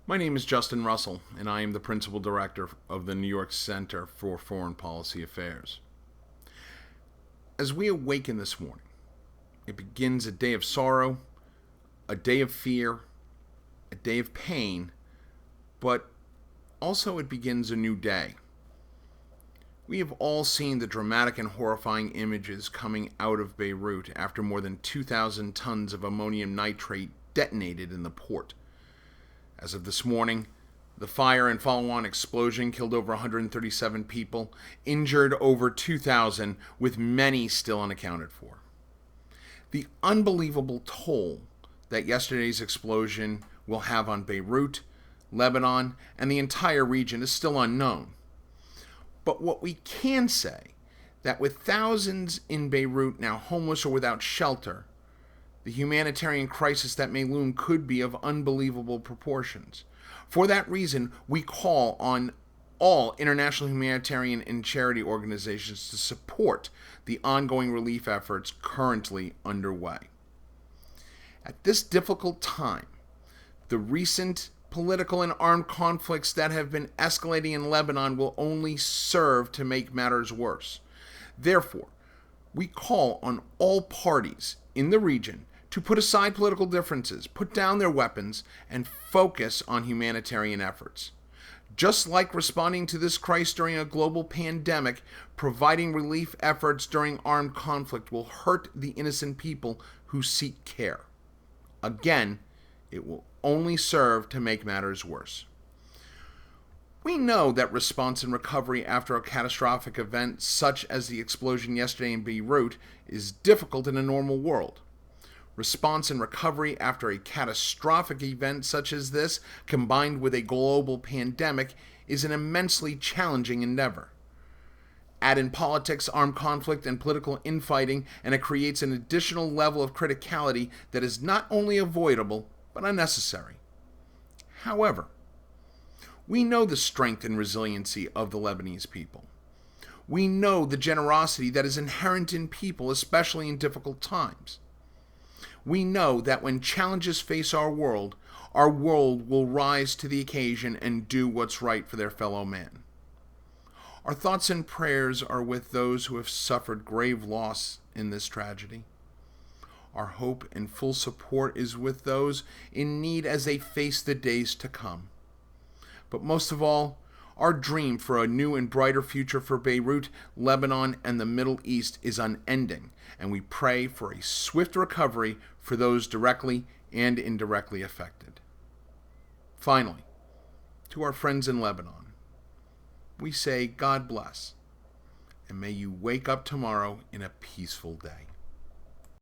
My name is Justin Russell, and I am the Principal Director of the New York Center for Foreign Policy Affairs. As we awaken this morning, it begins a day of sorrow, a day of fear, a day of pain, but also it begins a new day. We have all seen the dramatic and horrifying images coming out of Beirut after more than 2,000 tons of ammonium nitrate detonated in the port. As of this morning, the fire and follow-on explosion killed over 137 people, injured over 2,000, with many still unaccounted for. The unbelievable toll that yesterday's explosion will have on Beirut, Lebanon, and the entire region is still unknown. But what we can say, that with thousands in Beirut now homeless or without shelter, the humanitarian crisis that may loom could be of unbelievable proportions. For that reason, we call on all international humanitarian and charity organizations to support the ongoing relief efforts currently underway. At this difficult time, the recent political and armed conflicts that have been escalating in Lebanon will only serve to make matters worse. Therefore, we call on all parties in the region to put aside political differences, put down their weapons, and focus on humanitarian efforts. Just like responding to this crisis during a global pandemic, providing relief efforts during armed conflict will hurt the innocent people who seek care. Again, it will only serve to make matters worse. We know that response and recovery after a catastrophic event such as the explosion yesterday in Beirut is difficult in a normal world. Response and recovery after a catastrophic event such as this, combined with a global pandemic, is an immensely challenging endeavor. Add in politics, armed conflict, and political infighting, and it creates an additional level of criticality that is not only avoidable, but unnecessary. However, we know the strength and resiliency of the Lebanese people. We know the generosity that is inherent in people, especially in difficult times. We know that when challenges face our world will rise to the occasion and do what's right for their fellow man. Our thoughts and prayers are with those who have suffered grave loss in this tragedy. Our hope and full support is with those in need as they face the days to come. But most of all, our dream for a new and brighter future for Beirut, Lebanon, and the Middle East is unending, and we pray for a swift recovery for those directly and indirectly affected. Finally, to our friends in Lebanon, we say God bless, and may you wake up tomorrow in a peaceful day.